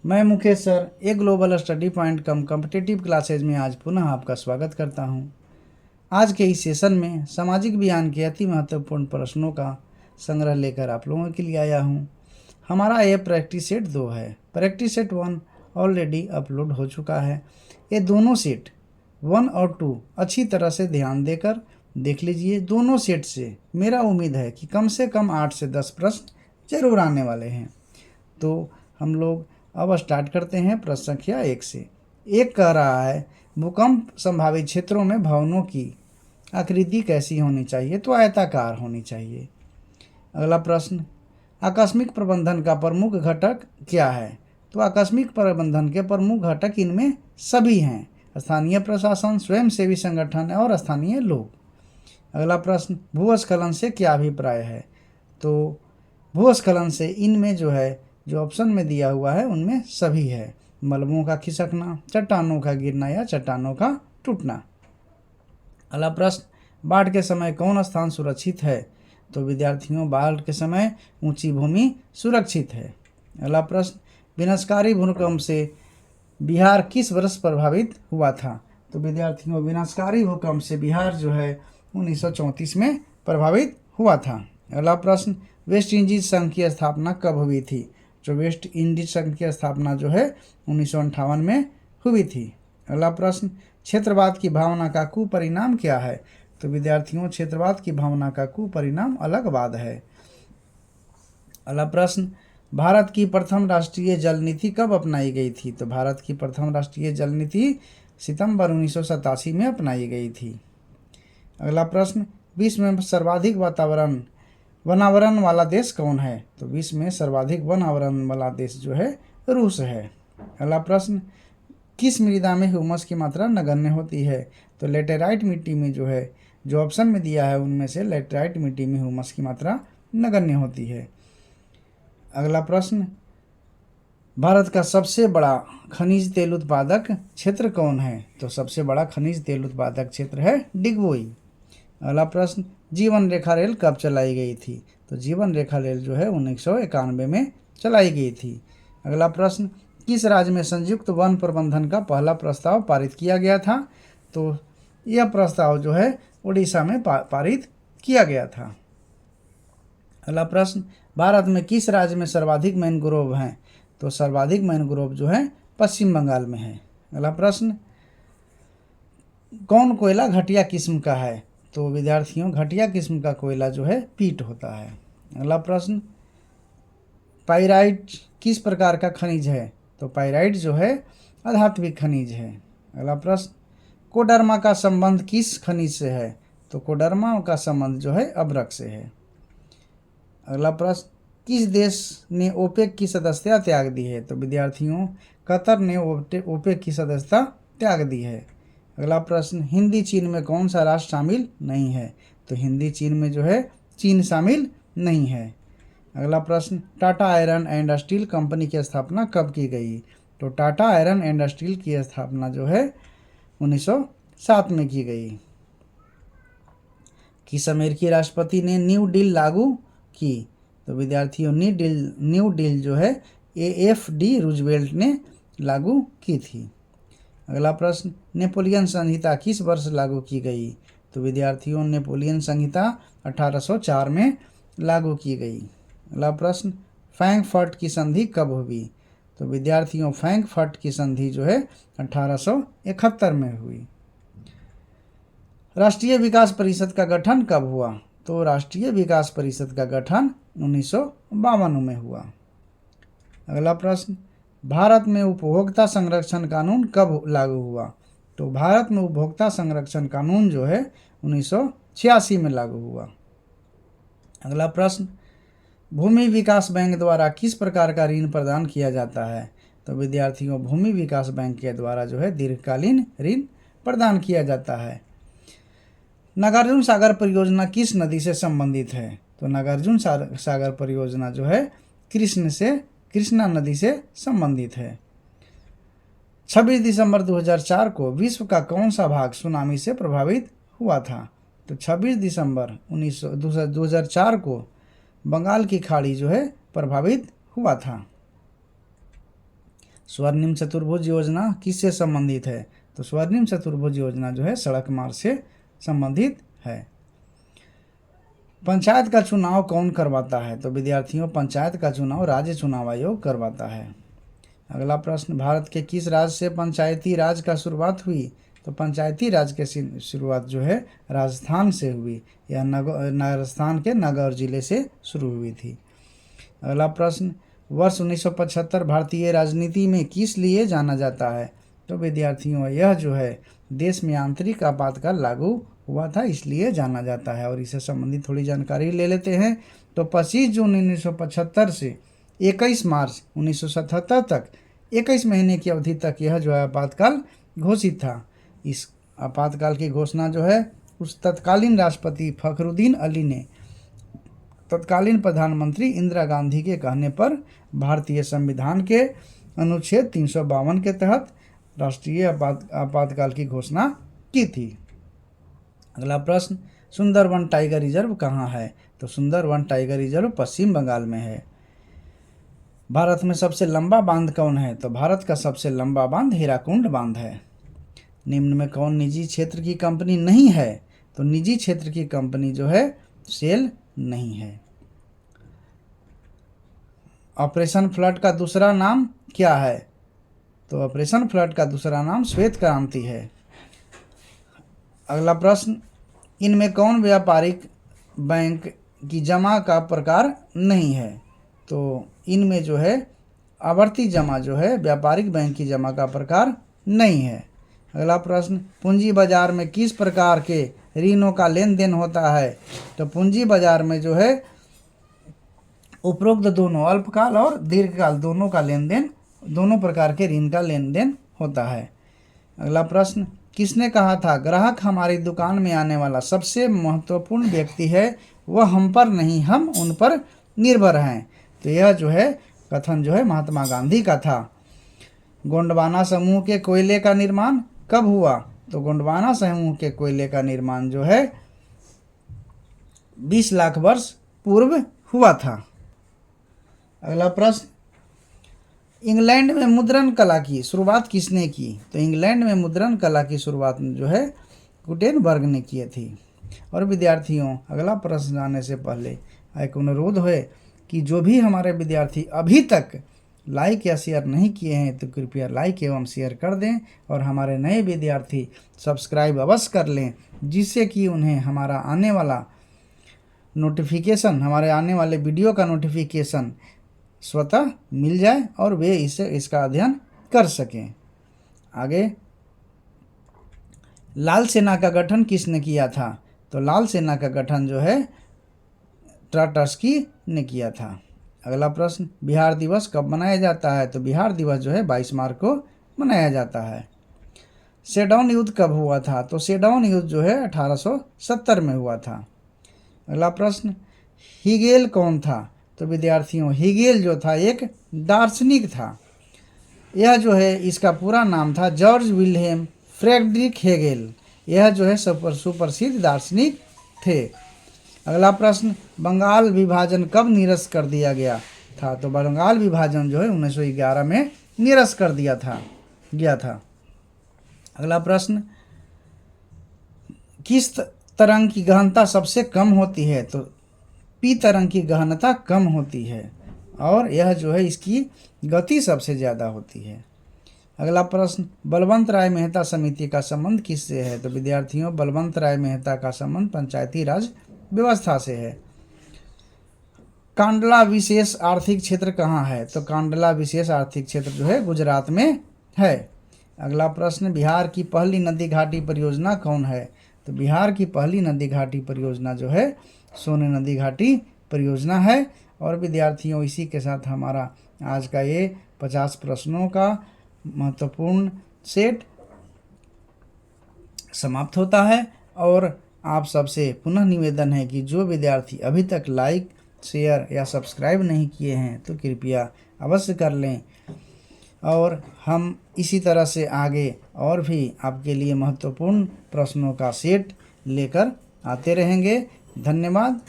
मैं मुकेश सर एक global study point कम competitive classes में आज पुनः आपका स्वागत करता हूं। आज के इस सेशन में सामाजिक विज्ञान के अति महत्वपूर्ण प्रश्नों का संग्रह लेकर आप लोगों के लिए आया हूं। हमारा ये प्रैक्टिस सेट 2 है। प्रैक्टिस सेट 1 ऑलरेडी अपलोड हो चुका है। ये दोनों सेट 1 और 2 अच्छी तरह से ध्यान देकर देख लीजिए। दोनों सेट से मेरा उम्मीद है कि कम से कम 8 से 10 प्रश्न जरूर आने वाले हैं। तो हम लोग अब स्टार्ट करते हैं प्रश्न संख्या 1 से। एक कह रहा है भूकंप संभावित क्षेत्रों में भवनों की आकृति कैसी होनी चाहिए? तो आयताकार होनी चाहिए। अगला प्रश्न, आकस्मिक प्रबंधन का प्रमुख घटक क्या है? तो आकस्मिक प्रबंधन के प्रमुख घटक इनमें सभी हैं: स्थानीय प्रशासन, स्वयंसेवी संगठन और स्थानीय लोग। अगला प्रश्न, भूस्खलन से क्या अभिप्राय है? तो भूस्खलन से इनमें जो ऑप्शन में दिया हुआ है उनमें सभी है: मलबों का खिसकना, चट्टानों का गिरना या चट्टानों का टूटना। अगला प्रश्न, बाढ़ के समय कौन स्थान सुरक्षित है? तो विद्यार्थियों, बाढ़ के समय ऊंची भूमि सुरक्षित है। अगला प्रश्न, विनाशकारी भूकंप से बिहार किस वर्ष प्रभावित हुआ था? तो विद्यार्थियों, विनाशकारी भूकंप से बिहार 1934 में प्रभावित हुआ था। अगला प्रश्न, वेस्ट इंडीज संघ की स्थापना कब हुई थी? जो वेस्ट इंडीज संघ की स्थापना 1958 में हुई थी। अगला प्रश्न, क्षेत्रवाद की भावना का कुपरिणाम क्या है? तो विद्यार्थियों, क्षेत्रवाद की भावना का कुपरिणाम अलगवाद है। अगला प्रश्न, भारत की प्रथम राष्ट्रीय जल नीति कब अपनाई गई थी? तो भारत की प्रथम राष्ट्रीय जल नीति सितंबर 1987 में अपनाई गई थी। अगला प्रश्न, विश्व में सर्वाधिक वनावरण वाला देश कौन है? तो विश्व में सर्वाधिक वनावरण वाला देश रूस है। अगला प्रश्न, किस मृदा में ह्यूमस की मात्रा नगण्य होती है? तो लेटेराइट मिट्टी में जो ऑप्शन में दिया है उनमें से लेटेराइट मिट्टी में ह्यूमस की मात्रा नगण्य होती है। अगला प्रश्न, भारत का सबसे बड़ा खनिज तेल उत्पादक क्षेत्र कौन है? तो सबसे बड़ा खनिज तेल उत्पादक क्षेत्र है डिगबोई। अगला प्रश्न, जीवन रेखा रेल कब चलाई गई थी? तो जीवन रेखा रेल 1991 में चलाई गई थी। अगला प्रश्न, किस राज्य में संयुक्त वन प्रबंधन का पहला प्रस्ताव पारित किया गया था? तो यह प्रस्ताव उड़ीसा में पारित किया गया था। अगला प्रश्न, भारत में किस राज्य में सर्वाधिक मैंग्रोव हैं? तो सर्वाधिक मैंग्रोव पश्चिम बंगाल में है। अगला प्रश्न, कौन कोयला घटिया किस्म का है? तो विद्यार्थियों, घटिया किस्म का कोयला पीट होता है। अगला प्रश्न, पाइराइट किस प्रकार का खनिज है? तो पाइराइट अधात्विक खनिज है। अगला प्रश्न, कोडरमा का संबंध किस खनिज से है? तो कोडरमा का संबंध अब्रक से है। अगला प्रश्न, किस देश ने ओपेक की सदस्यता त्याग दी है? तो विद्यार्थियों, कतर ने ओपेक की सदस्यता त्याग दी है। अगला प्रश्न, हिंदी चीन में कौन सा राष्ट्र शामिल नहीं है? तो हिंदी चीन में चीन शामिल नहीं है। अगला प्रश्न, Tata iron and steel company की स्थापना कब की गई? तो टाटा आयरन एंड स्टील की स्थापना 1907 में की गई। किस अमेरिकी राष्ट्रपति ने न्यू डील लागू की? तो विद्यार्थियों, न्यू डील AFD रूजवेल्ट ने लागू की थी। अगला प्रश्न, नेपोलियन संहिता किस वर्ष लागू की गई? तो विद्यार्थियों, नेपोलियन संहिता 1804 में लागू की गई। अगला प्रश्न, फ्रैंकफर्ट की संधि कब हुई? तो विद्यार्थियों, फ्रैंकफर्ट की संधि 1871 में हुई। राष्ट्रीय विकास परिषद का गठन कब हुआ? तो राष्ट्रीय विकास परिषद का गठन 1952 में हुआ। अगला प्रश्न, भारत में उपभोक्ता संरक्षण कानून कब लागू हुआ? तो भारत में उपभोक्ता संरक्षण कानून 1986 में लागू हुआ। अगला प्रश्न, भूमि विकास बैंक द्वारा किस प्रकार का ऋण प्रदान किया जाता है? तो विद्यार्थियों, भूमि विकास बैंक के द्वारा दीर्घकालीन ऋण प्रदान किया जाता है। नागार्जुन सागर परियोजना किस नदी से संबंधित है? तो नागार्जुन सागर परियोजना कृष्णा नदी से संबंधित है। 26 दिसंबर 2004 को विश्व का कौन सा भाग सुनामी से प्रभावित हुआ था? तो 26 दिसंबर 2004 को बंगाल की खाड़ी प्रभावित हुआ था। स्वर्णिम चतुर्भुज योजना किससे संबंधित है? तो स्वर्णिम चतुर्भुज योजना जो है सड़क मार्ग से संबंधित है। पंचायत का चुनाव कौन करवाता है? तो विद्यार्थियों, पंचायत का चुनाव राज्य चुनाव आयोग करवाता है। अगला प्रश्न, भारत के किस राज्य से पंचायती राज का शुरुआत हुई? तो पंचायती राज की शुरुआत जो है राजस्थान से हुई, या राजस्थान के नागौर जिले से शुरू हुई थी। अगला प्रश्न, वर्ष 1975 भारतीय राजनीति में किस लिए जाना जाता है? तो विद्यार्थियों, यह जो है देश में आंतरिक आपातकाल लागू हुआ था, इसलिए जाना जाता है। और इससे संबंधित थोड़ी जानकारी ले लेते हैं। तो 25 जून 1975 से 21 मार्च 1977 तक 21 महीने की अवधि तक यह जो है आपातकाल घोषित था। इस आपातकाल की घोषणा जो है उस तत्कालीन राष्ट्रपति फखरुद्दीन अली ने तत्कालीन प्रधानमंत्री इंदिरा गांधी के कहने पर भारतीय संविधान के अनुच्छेद 352 के तहत राष्ट्रीय आपातकाल की घोषणा की थी। अगला प्रश्न, सुंदरवन टाइगर रिजर्व कहाँ है? तो सुंदरवन टाइगर रिजर्व पश्चिम बंगाल में है। भारत में सबसे लंबा बांध कौन है? तो भारत का सबसे लंबा बांध हीराकुंड बांध है। निम्न में कौन निजी क्षेत्र की कंपनी नहीं है? तो निजी क्षेत्र की कंपनी जो है सेल नहीं है। ऑपरेशन फ्लड का दूसरा नाम क्या है? तो ऑपरेशन फ्लड का दूसरा नाम श्वेत क्रांति है। अगला प्रश्न, इनमें कौन व्यापारिक बैंक की जमा का प्रकार नहीं है? तो इनमें जो है आवर्ती जमा जो है व्यापारिक बैंक की जमा का प्रकार नहीं है। अगला प्रश्न, पूंजी बाजार में किस प्रकार के ऋणों का लेन देन होता है? तो पूंजी बाजार में जो है उपरोक्त दोनों अल्पकाल और दीर्घकाल दोनों का लेन देन, दोनों प्रकार के ऋण का लेन देन होता है। अगला प्रश्न, किसने कहा था ग्राहक हमारी दुकान में आने वाला सबसे महत्वपूर्ण व्यक्ति है, वह हम पर नहीं हम उन पर निर्भर हैं? तो यह जो है कथन जो है महात्मा गांधी का था। गोंडवाना समूह के कोयले का निर्माण कब हुआ? तो गोंडवाना समूह के कोयले का निर्माण जो है 20 लाख वर्ष पूर्व हुआ था। अगला प्रश्न, इंग्लैंड में मुद्रण कला की शुरुआत किसने की? तो इंग्लैंड में मुद्रण कला की शुरुआत जो है गुटेनबर्ग ने की थी। और विद्यार्थियों, अगला प्रश्न आने से पहले एक अनुरोध है कि जो भी हमारे विद्यार्थी अभी तक लाइक या शेयर नहीं किए हैं तो कृपया लाइक एवं शेयर कर दें, और हमारे नए विद्यार्थी सब्सक्राइब अवश्य कर लें, जिससे कि उन्हें हमारा आने वाला नोटिफिकेशन, हमारे आने वाले वीडियो का नोटिफिकेशन स्वतः मिल जाए और वे इसका अध्ययन कर सकें। आगे, लाल सेना का गठन किसने किया था? तो लाल सेना का गठन जो है ट्राटस्की ने किया था। अगला प्रश्न, बिहार दिवस कब मनाया जाता है? तो बिहार दिवस जो है 22 मार्च को मनाया जाता है। सेडाउन युद्ध कब हुआ था? तो सेडाउन युद्ध जो है 1870 में हुआ था। अगला प्रश्न, हीगेल कौन था? तो विद्यार्थियों, हीगेल जो था एक दार्शनिक था। यह जो है इसका पूरा नाम था जॉर्ज विल्हेम फ्रेडरिक हेगेल। यह जो है सुप्रसिद्ध दार्शनिक थे। अगला प्रश्न, बंगाल विभाजन कब निरस्त कर दिया गया था? तो बंगाल विभाजन जो है 1911 में निरस्त कर दिया गया था। अगला प्रश्न, किस तरंग की गहनता सबसे कम होती है? तो पी तरंग की गहनता कम होती है, और यह जो है इसकी गति सबसे ज़्यादा होती है। अगला प्रश्न, बलवंत राय मेहता समिति का संबंध किससे है? तो विद्यार्थियों, बलवंत राय मेहता का संबंध पंचायती राज व्यवस्था से है। कांडला विशेष आर्थिक क्षेत्र कहाँ है? तो कांडला विशेष आर्थिक क्षेत्र जो है गुजरात में है। अगला प्रश्न, बिहार की पहली नदी घाटी परियोजना कौन है? तो बिहार की पहली नदी घाटी परियोजना जो है सोने नदी घाटी परियोजना है। और विद्यार्थियों, इसी के साथ हमारा आज का ये 50 प्रश्नों का महत्वपूर्ण सेट समाप्त होता है। और आप सबसे पुनः निवेदन है कि जो विद्यार्थी अभी तक लाइक, शेयर या सब्सक्राइब नहीं किए हैं तो कृपया अवश्य कर लें, और हम इसी तरह से आगे और भी आपके लिए महत्वपूर्ण प्रश्नों का सेट लेकर आते रहेंगे। धन्यवाद।